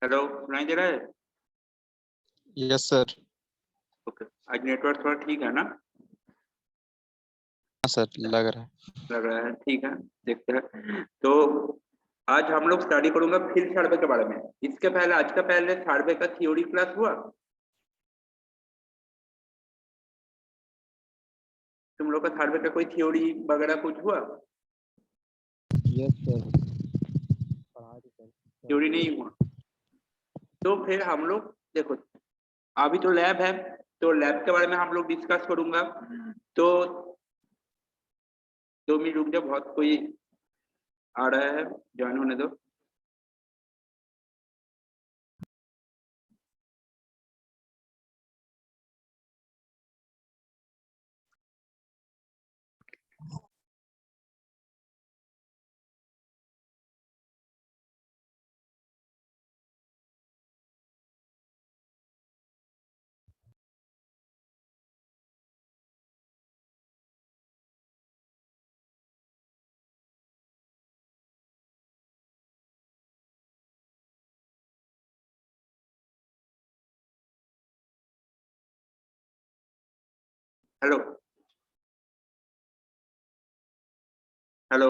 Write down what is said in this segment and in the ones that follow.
Hello, सुनाई दे रहा है? Yes sir. ओके, आज नेटवर्क थोड़ा ठीक है ना? हाँ सर, लग रहा है। लग रहा है ठीक है। देखते हैं। तो आज हम लोग स्टडी करूंगा फील्ड सर्वे के बारे में। इसके पहले आज का पहले सर्वे का थ्योरी क्लास हुआ? तुम लोग का सर्वे का कोई थ्योरी वगैरह कुछ हुआ? Yes sir. थ्योरी नहीं हुआ तो फिर हम लोग देखो, अभी तो लैब है, तो लैब के बारे में हम लोग डिस्कस करूंगा। तो 2 मिनट रुक जाओ, बहुत कोई आ रहा है, ज्वाइन होने दो। Hello hello.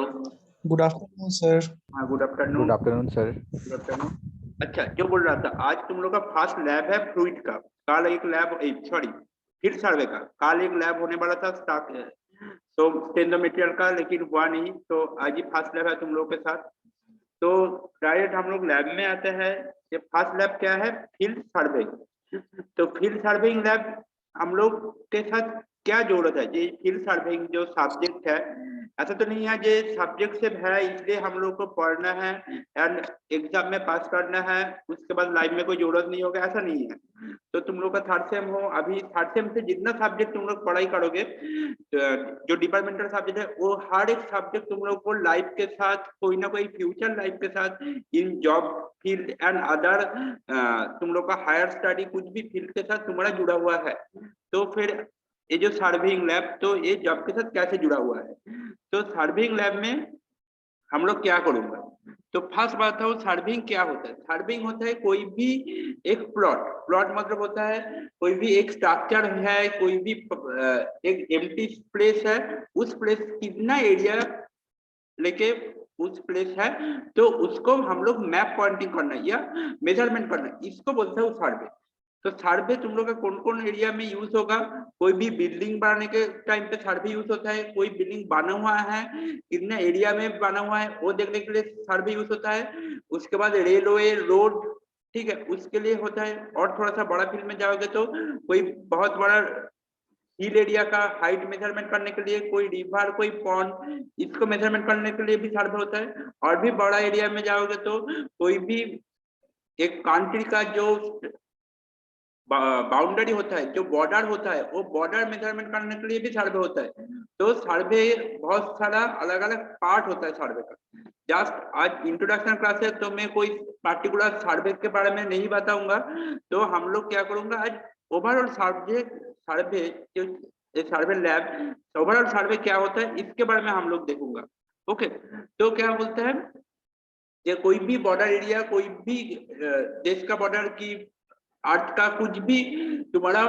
Good afternoon sir. हाँ, good afternoon. Good afternoon sir. Good afternoon. अच्छा, जो बोल रहा था, आज तुम लोग का फर्स्ट लैब है फ्लूइड का। कल एक लैब, सॉरी, फील्ड सर्वे का कल एक लैब होने वाला था स्टाफ, तो स्टेनोमेट्रियल का, लेकिन हुआ नहीं। तो आज ही फर्स्ट लैब है तुम लोग के साथ। तो डायरेक्ट हम लोग लैब में आते हैं। ये फर्स्ट लैब क्या है? Field survey. तो फील्ड सर्वेइंग लैब हम लोग के साथ क्या जरूरत है? ये फील्ड सर्वेइंग जो सब्जेक्ट है, ऐसा तो नहीं है ये सब्जेक्ट से है इसलिए हम लोग को पढ़ना है एंड एग्जाम में पास करना है, उसके बाद लाइफ में कोई जरूरत नहीं होगा, ऐसा नहीं है। तो तुम लोग का थर्ड सेम हो, अभी थर्ड सेम से जितना सब्जेक्ट तुम लोग पढ़ाई करोगे, जो डिपार्टमेंटल सब्जेक्ट है, वो हर एक सब्जेक्ट तुम लोग को लाइफ के साथ, कोई ना कोई फ्यूचर लाइफ के साथ, इन जॉब फील्ड एंड अदर, तुम लोग का हायर स्टडी कुछ भी फील्ड के साथ तुम्हारा जुड़ा हुआ है। तो फिर ये जो सर्विंग लैब, तो ये जॉब के साथ कैसे जुड़ा हुआ है? तो सर्विंग लैब में हम लोग क्या करूंगा? तो फर्स्ट बात है, सर्विंग क्या होता है? सर्विंग होता है कोई भी एक प्लॉट। प्लॉट मतलब होता है कोई भी एक स्ट्रक्चर है, कोई भी एक एम्प्टी प्लेस है, उस प्लेस कितना एरिया लेके उस प्लेस है, तो उसको हम लोग मैप पॉइंटिंग करना है या मेजरमेंट करना है, इसको बोलते हैं सर्वे। तो सर्वे तुम लोग का कौन कौन एरिया में यूज होगा? कोई भी बिल्डिंग बनाने के टाइम पे सर्वे यूज होता है, कोई बिल्डिंग बना हुआ है कितना एरिया में बना हुआ है वो देखने के लिए सर्वे यूज होता है। उसके बाद रेलवे रोड, ठीक है, उसके लिए होता है। और थोड़ा सा बड़ा फील्ड में जाओगे तो कोई बहुत बड़ा हिल एरिया का हाइट मेजरमेंट करने के लिए, कोई रिवर, कोई पॉन्ड, इसको मेजरमेंट करने के लिए भी सर्वे होता है। और भी बड़ा एरिया में जाओगे तो कोई भी एक कंट्री का जो बाउंड्री होता है, जो बॉर्डर होता है, वो बॉर्डर मेजरमेंट करने के लिए भी सर्वे होता है। तो सर्वे बहुत सारा अलग अलग पार्ट होता है सर्वे का। जस्ट आज इंट्रोडक्शन क्लास है तो मैं कोई पर्टिकुलर सर्वे के बारे में नहीं बताऊंगा। तो हम लोग क्या करूंगा, आज ओवरऑल सर्वे जो सर्वे लैब, ओवरऑल सर्वे क्या होता है इसके बारे में हम लोग देखूंगा। ओके, तो क्या बोलते हैं, ये कोई भी बॉर्डर एरिया, कोई भी देश का बॉर्डर की, अर्थ का कुछ भी तुम्हारा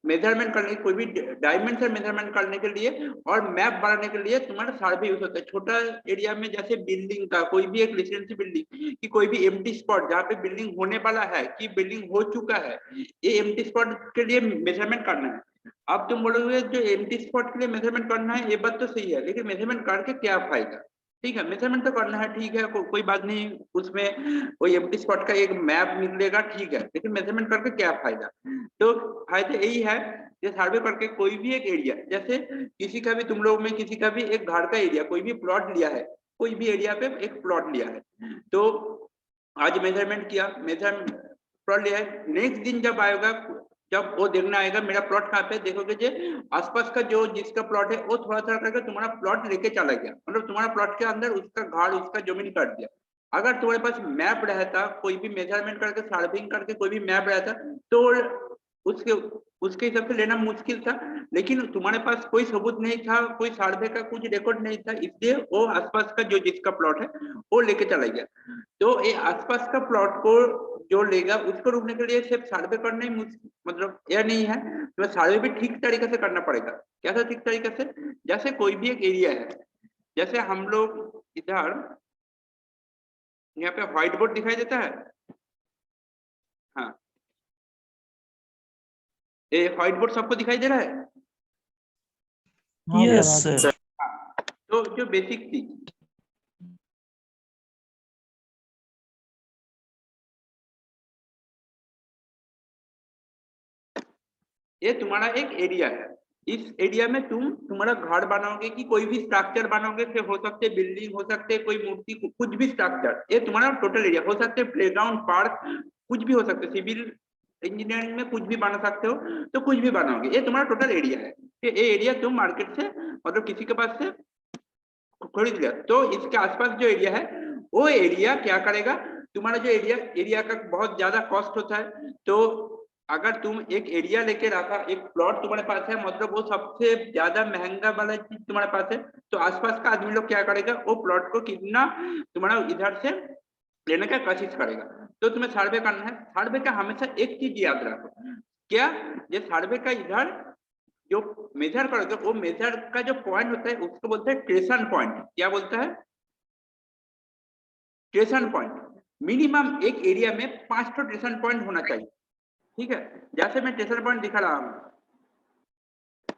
मेजरमेंट करने, कोई भी डायमेंशन मेजरमेंट करने के लिए और मैप बनाने के लिए तुम्हारा सर्वे यूज होता है। छोटा एरिया में जैसे बिल्डिंग का, कोई भी एक रेसिडेंसी बिल्डिंग की कोई भी एम्प्टी स्पॉट जहाँ पे बिल्डिंग होने वाला है कि बिल्डिंग हो चुका है, ये एम्प्टी स्पॉट के लिए मेजरमेंट करना है। अब तुम बोलोगे जो एम्प्टी स्पॉट के लिए मेजरमेंट करना है, ये बात तो सही है, लेकिन मेजरमेंट करके क्या फायदा? ठीक है, मेजरमेंट तो करना है, ठीक है, कोई बात नहीं, उसमें कोई एम्प्टी स्पॉट का एक मैप निकलेगा, ठीक है, लेकिन मेजरमेंट करके क्या फायदा? तो फायदा यही है कि सर्वे करके कोई भी एक एरिया, जैसे किसी का भी, तुम लोग में किसी का भी एक घर का एरिया, कोई भी प्लॉट लिया है, कोई भी एरिया पे एक प्लॉट लिया है, तो आज मेजरमेंट किया, मेजर प्लॉट लिया है, नेक्स्ट दिन जब आएगा, जब वो देखना आएगा मेरा प्लॉट कहाँ पे, देखोगे जे आसपास का जो जिसका प्लॉट है वो थोड़ा थोड़ा करके तुम्हारा प्लॉट लेके चला गया, मतलब तुम्हारा प्लॉट के अंदर उसका घर, उसका जमीन काट दिया। अगर तुम्हारे पास मैप रहता, कोई भी मेजरमेंट करके सर्विंग करके कोई भी मैप रहता, तो उसके उसके हिसाब से लेना मुश्किल था, लेकिन तुम्हारे पास कोई सबूत नहीं था, कोई सर्वे का कुछ रिकॉर्ड नहीं था, इसलिए वो आसपास का जो जिसका प्लॉट है वो लेके चला गया। तो ये आसपास का प्लॉट को जो लेगा उसको रोकने के लिए सिर्फ सर्वे करना ही मतलब यह नहीं है, तो सर्वे भी ठीक तरीके से करना पड़ेगा। कैसे ठीक तरीके से? जैसे कोई भी एक एरिया है, जैसे हम लोग इधर यहाँ पे व्हाइट बोर्ड दिखाई देता है, हाँ, ये व्हाइट बोर्ड सबको दिखाई दे रहा है। हाँ Yes, सर, sir. तो जो बेसिक चीज, ये तुम्हारा एक एरिया है, इस एरिया में तुम तुम्हारा घर बनाओगे कि कोई भी स्ट्रक्चर बनाओगे, फिर हो सकते बिल्डिंग, हो सकते कोई मूर्ति, कुछ भी स्ट्रक्चर, ये तुम्हारा टोटल एरिया हो सकते, प्लेग्राउंड, पार्क, कुछ भी हो सकते, सिविल इंजीनियरिंग में कुछ भी बना सकते हो, तो कुछ भी बनाओगे, ये तुम्हारा टोटल एरिया है। ये एरिया तुम मार्केट से मतलब किसी के पास से खरीद लिया, तो इसके आसपास जो एरिया है वो एरिया क्या करेगा, तुम्हारा जो एरिया का बहुत ज्यादा कॉस्ट होता है, तो अगर तुम एक एरिया लेके रखा, एक प्लॉट तुम्हारे पास है, मतलब वो सबसे ज्यादा महंगा वाला चीज तुम्हारे पास है, तो आसपास का आदमी लोग क्या करेगा, वो प्लॉट को कितना तुम्हारा इधर से लेने का कोशिश करेगा। तो तुम्हें सर्वे करना है, सर्वे का हमेशा एक चीज याद रखो, क्या, ये सर्वे का इधर जो मेजर करोगे, वो मेजर का जो पॉइंट होता है उसको बोलते हैं ट्रेशन पॉइंट। क्या बोलता है? ट्रेशन पॉइंट। मिनिमम एक एरिया में 5 ट्रेशन पॉइंट होना चाहिए, ठीक है। जैसे मैं ट्रेशन पॉइंट दिखा रहा हूँ,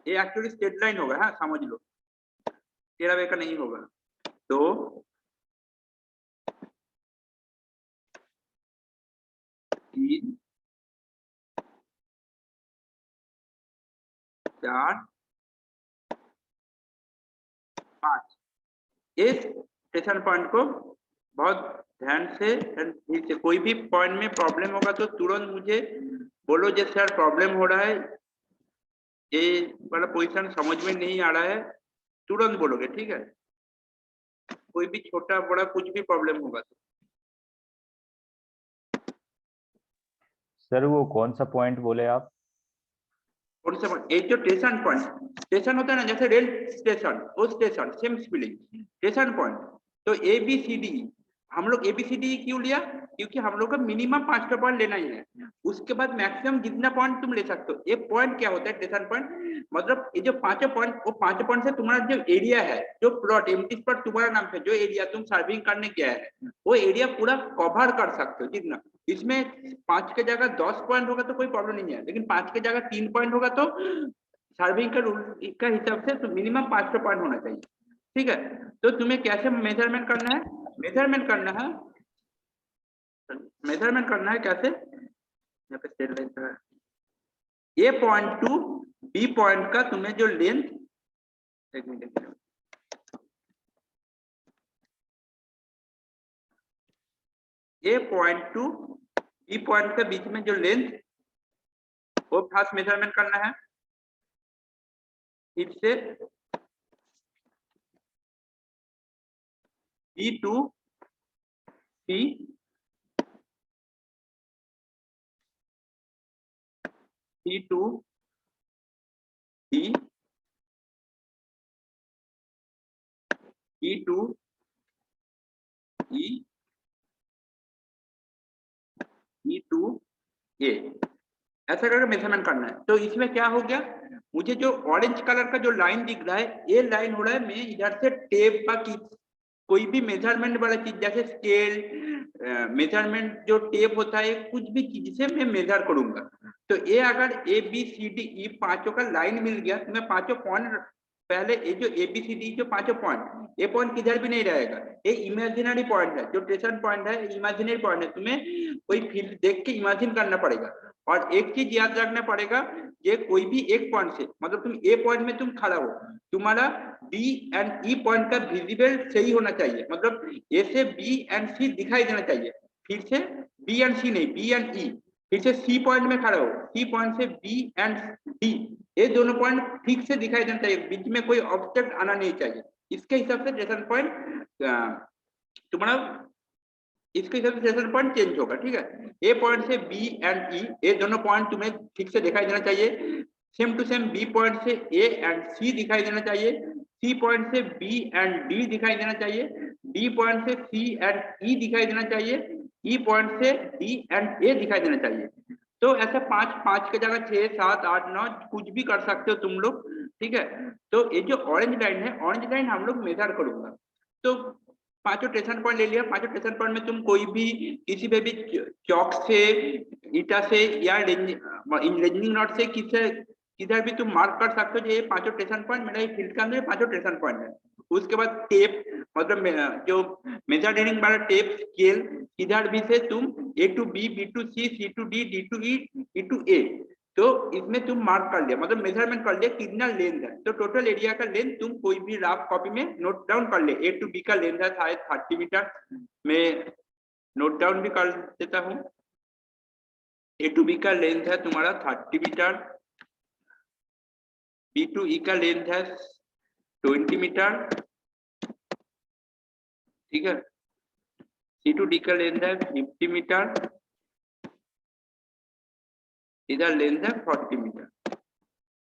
ये एक्चुअली स्ट्रेट लाइन होगा, हाँ समझ लो, तेरा वे का नहीं होगा। तो 3 4 5, इस स्टेशन पॉइंट को बहुत ध्यान से ठीक से, कोई भी पॉइंट में प्रॉब्लम होगा तो तुरंत मुझे बोलो, जैसे सर प्रॉब्लम हो रहा है, ये वाला पोजीशन समझ में नहीं आ रहा है, तुरंत बोलोगे, ठीक है। कोई भी छोटा बड़ा कुछ भी प्रॉब्लम होगा तो। सर वो कौन सा पॉइंट बोले आप? कौन सा पॉइंट? एक जो स्टेशन पॉइंट, स्टेशन होता है ना, जैसे रेल स्टेशन, वो station same spelling, station point. तो ABCD, हम लोग ABCD क्यों लिया? क्योंकि हम लोग का मिनिमम 5 पॉइंट लेना ही है, उसके बाद मैक्सिमम जितना पॉइंट तुम ले सकते हो। एक पॉइंट क्या होता है, स्टेशन पॉइंट, मतलब ये जो 5 पॉइंट, वो 5 पॉइंट से तुम्हारा जो एरिया है, जो प्लॉट एम्प्टी स्पॉट तुम्हारा नाम से जो एरिया तुम सर्विंग करने गया है, वो एरिया पूरा कवर कर सकते हो जितना। इसमें 5 के जगह 10 पॉइंट होगा तो कोई प्रॉब्लम नहीं है, लेकिन 5 के जगह 3 पॉइंट होगा तो सर्विंग का रूल का हिसाब से तो मिनिमम 5 पॉइंट होना चाहिए, ठीक है। तो तुम्हें कैसे मेजरमेंट करना है? मेजरमेंट करना है, मेजरमेंट करना है कैसे, यहाँ पे स्ट्रेट लाइन है, A point two B point का तुम्हें जो लेंथ, एक minute, A point two B point के बीच में जो लेंथ, वो फर्स्ट मेजरमेंट करना है। फिर से B to C, C to D, E to E, E to A, ऐसा करके मेजरमेंट करना है। तो इसमें क्या हो गया, मुझे जो ऑरेंज कलर का जो लाइन दिख रहा है, ये लाइन हो रहा है, मैं इधर से टेप का कोई भी मेजरमेंट वाला चीज, जैसे स्केल मेजरमेंट जो टेप होता है, कुछ भी चीज से मैं मेजर करूंगा। तो ये अगर ABCDE 5 का लाइन मिल गया, तो मैं 5 पॉइंट, पहले ये जो ABCD जो 5 पॉइंट, ये पॉइंट किधर भी नहीं रहेगा, ये इमेजिनरी पॉइंट है, जो स्टेशन पॉइंट है इमेजिनरी पॉइंट है, तुम्हें कोई फील्ड देख के इमेजिन करना पड़ेगा। और एक चीज याद रखना पड़ेगा, ये कोई भी एक पॉइंट से, मतलब तुम A पॉइंट में तुम खड़ा हो, तुम्हारा B एंड E पॉइंट का विजिबल सही होना चाहिए, मतलब A से B एंड C दिखाई देना चाहिए। फिर से B एंड C नहीं, B एंड E। फिर से C पॉइंट में खड़ा हो, C पॉइंट से B एंड D, ये दोनों पॉइंट ठीक से दिखाई देना चाहिए, बीच में कोई ऑब्जेक्ट आना नहीं चाहिए। इसके हिसाब से स्टेशन पॉइंट तुम्हारा, इसके हिसाब से स्टेशन पॉइंट चेंज होगा, ठीक है। A पॉइंट से B एंड E, ये दोनों पॉइंट तुम्हें ठीक से दिखाई देना चाहिए। Same to same B point से A एंड C दिखाई देना चाहिए, C पॉइंट से B एंड D दिखाई देना चाहिए, D पॉइंट से C एंड E दिखाई देना चाहिए, ई पॉइंट से डी एंड ए दिखाई देना चाहिए। तो ऐसे 5 के जगह 6 7 8 9 कुछ भी कर सकते हो तुम लोग, ठीक है। तो ये जो ऑरेंज लाइन है, ऑरेंज लाइन हम लोग मेजर करूंगा। तो 5 स्टेशन पॉइंट ले लिया। 5 स्टेशन पॉइंट में तुम कोई भी किसी पे भी चौक से, ईटा से या इंजीनियरिंग नॉट से किधर भी तुम मार्क कर सकते हो। ये 5 स्टेशन पॉइंट मेरा फील्ड के अंदर 5 स्टेशन पॉइंट है। उसके बाद टेप, मतलब जो मेजर रीडिंग वाला टेप स्केल, इधर भी से तुम A to B, B to C, C to D, D to E, E to A, तो इसमें तुम मार्क कर लिया, मतलब मेजरमेंट कर लिया कितना लेंथ है। तो टोटल एरिया का लेंथ तुम कोई भी रफ कॉपी में नोट डाउन कर ले। ए टू बी का लेंथ है शायद 30 मीटर, मैं नोट डाउन भी कर देता हूँ। ए टू बी का लेंथ है तुम्हारा 30 मीटर, बी टू ई का लेंथ है 20 मीटर, ठीक है। सी टू डी का लेंथ है 50 मीटर, इधर लेंथ है 40 मीटर।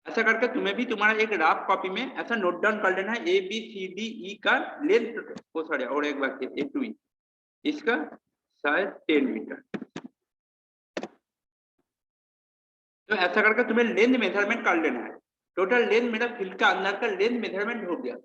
ऐसा करके तुम्हें भी तुम्हारा एक रफ कॉपी में ऐसा नोट डाउन कर लेना है। ए बी सी डी ई का लेंथ, वो सॉरी और एक बात ए टू ई, इसका शायद 10 मीटर। तो ऐसा करके तुम्हें लेंथ मेजरमेंट कर लेना है। टोटल लेंथ मेरा फील्ड का अंदर का लेंथ मेजरमेंट हो गया।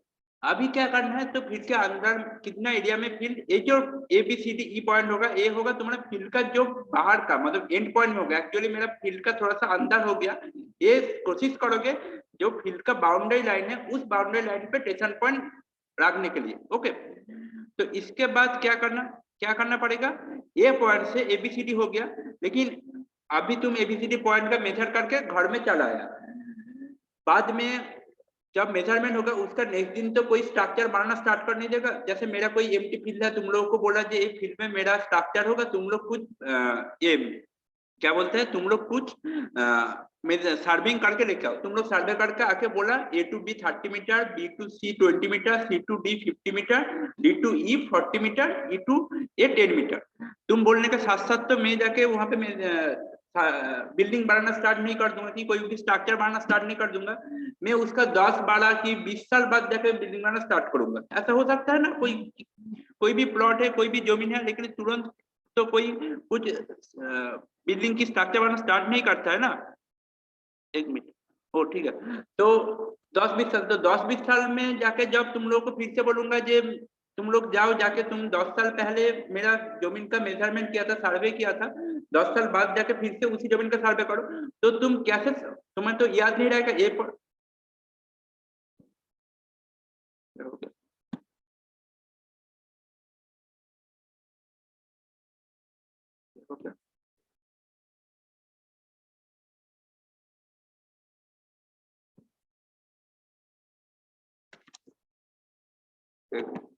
अभी क्या करना है, तो फील्ड के अंदर कितना एरिया में फील्ड, ये जो A B C D E point होगा, ये होगा तुम्हारा फील्ड का जो बाहर का, मतलब एंड पॉइंट होगा। एक्चुअली मेरा फील्ड का थोड़ा सा अंदर हो गया। ये कोशिश करोगे जो फील्ड का बाउंड्री लाइन है, उस बाउंड्री लाइन पे स्टेशन पॉइंट रखने के लिए, ओके। तो इसके बाद क्या करना पड़ेगा, ए पॉइंट से एबीसीडी हो गया, लेकिन अभी तुम एबीसीडी पॉइंट का मेजर करके घर में चला आया। बाद में जब मेजरमेंट होगा उसका नेक्स्ट दिन तो कोई स्ट्रक्चर बनाना स्टार्ट कर नहीं देगा। जैसे मेरा कोई एम्प्टी फील्ड है, तुम लोगों को बोला कि एक फील्ड में मेरा स्ट्रक्चर होगा, तुम लोग कुछ ये क्या बोलते हैं, तुम लोग कुछ सर्विंग करके लेके आओ। तुम लोग सर्वे करके आके बोला A to B 30 metre, B to C 20 metre, C to D 50 metre, D to E 40 metre, E to A 10 metre. तुम बोलने के साथ साथ तो मैं जाके वहां पे बिल्डिंग बनाना स्टार्ट नहीं कर दूंगा, कि कोई भी स्ट्रक्चर बनाना स्टार्ट नहीं कर दूंगा। मैं उसका 10 12 की 20 साल बाद जाके बिल्डिंग बनाना स्टार्ट करूंगा। ऐसा हो सकता है ना, कोई भी प्लॉट है, कोई भी जमीन है, लेकिन तुरंत तो कोई कुछ बिल्डिंग की स्ट्रक्चर बनाना स्टार्ट नहीं करता है ना। एक मिनट, ओ ठीक है। तो 10-20 साल में जाके जब तुम लोग को फिर से बोलूंगा जे तुम लोग जाओ जाके, तुम 10 साल पहले मेरा जमीन का मेजरमेंट किया था, सर्वे किया था, 10 साल बाद जाके फिर से उसी जमीन का सर्वे करो, तो तुम कैसे, तुम्हें तो याद नहीं रहेगा ए पर। Okay.